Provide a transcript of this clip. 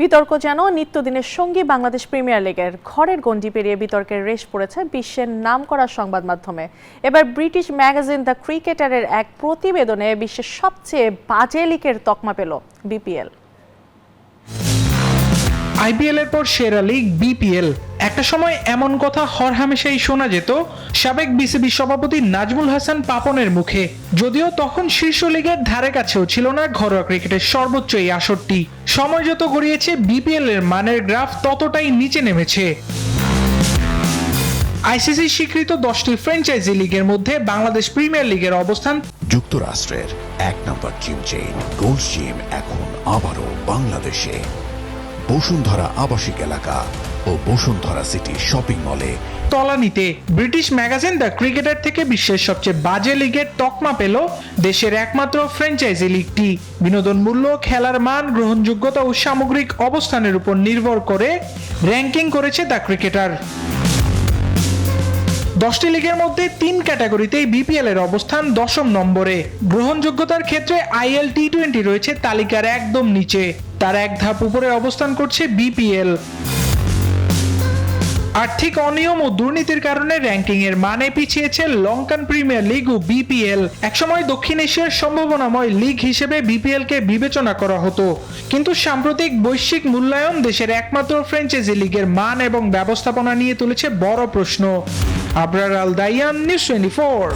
বিতর্ক যেন নিত্যদিনের সঙ্গী বাংলাদেশ প্রিমিয়ার লিগের ঘরের গণ্ডি পেরিয়ে বিতর্কের রেশ পড়েছে বিশ্বের নামকরা সংবাদ মাধ্যমে। এবার ব্রিটিশ ম্যাগাজিন দ্য ক্রিকেটারের এক প্রতিবেদনে বিশ্বের সবচেয়ে বাজে লিগের তকমা পেল বিপিএল। আইপিএল এর পর সেরা লিগ বিপিএল। একটা সময় এমন কথা হরহামেশাই শোনা যেত সাবেক বিসিবি সভাপতি নাজমুল হাসান পাপনের মুখে। যদিও তখন শীর্ষ লিগের ধারে কাছেও ছিল না ঘরোয়া ক্রিকেটের সর্বোচ্চ এই আসরটি। সময় যত গড়িয়েছে বিপিএল এর মানের গ্রাফ ততটাই নিচে নেমেছে। আইসিসি স্বীকৃত 10টি ফ্র্যাঞ্চাইজি লিগের মধ্যে বাংলাদেশ প্রিমিয়ার লিগের অবস্থান যুক্তরাষ্ট্রের 1 নম্বর জিম চেইন গোল্ড জিম এখন আবারও বাংলাদেশে। বসুন্ধরা আবাসিক এলাকা ও বসুন্ধরা সিটি শপিং মলে তলানিতে। ব্রিটিশ ম্যাগাজিন দ্য ক্রিকেটার থেকে বিশ্বের সবচেয়ে বাজে লিগের তকমা পেল দেশের একমাত্র ফ্র্যাঞ্চাইজি লিগটি। বিনোদন মূল্য, খেলার মান, গ্রহণযোগ্যতা ও সামগ্রিক অবস্থানের উপর নির্ভর করে র্যাঙ্কিং করেছে দ্য ক্রিকেটার। 10টি লিগের মধ্যে 3 ক্যাটাগরিতেই বিপিএল এর অবস্থান 10ম নম্বরে। গ্রহণযোগ্যতার ক্ষেত্রে আইএল টি20 রয়েছে তালিকার একদম নিচে, তার এক ধাপ উপরে অবস্থান করছে বিপিএল। আর্থিক অনিয়ম ও দুর্নীতির কারণে র্যাঙ্কিং এর মানে পিছিয়েছে লঙ্কান প্রিমিয়ার লিগ ও বিপিএল। একসময় দক্ষিণ এশিয়ার সম্ভাবনাময় লিগ হিসেবে বিপিএল কে বিবেচনা করা হতো, কিন্তু সাম্প্রতিক বৈশ্বিক মূল্যায়ন দেশের একমাত্র ফ্র্যাঞ্চাইজি লিগের মান এবং ব্যবস্থাপনা নিয়ে তুলেছে বড় প্রশ্ন। আবরার আল দাইয়ান, নিউজ 24।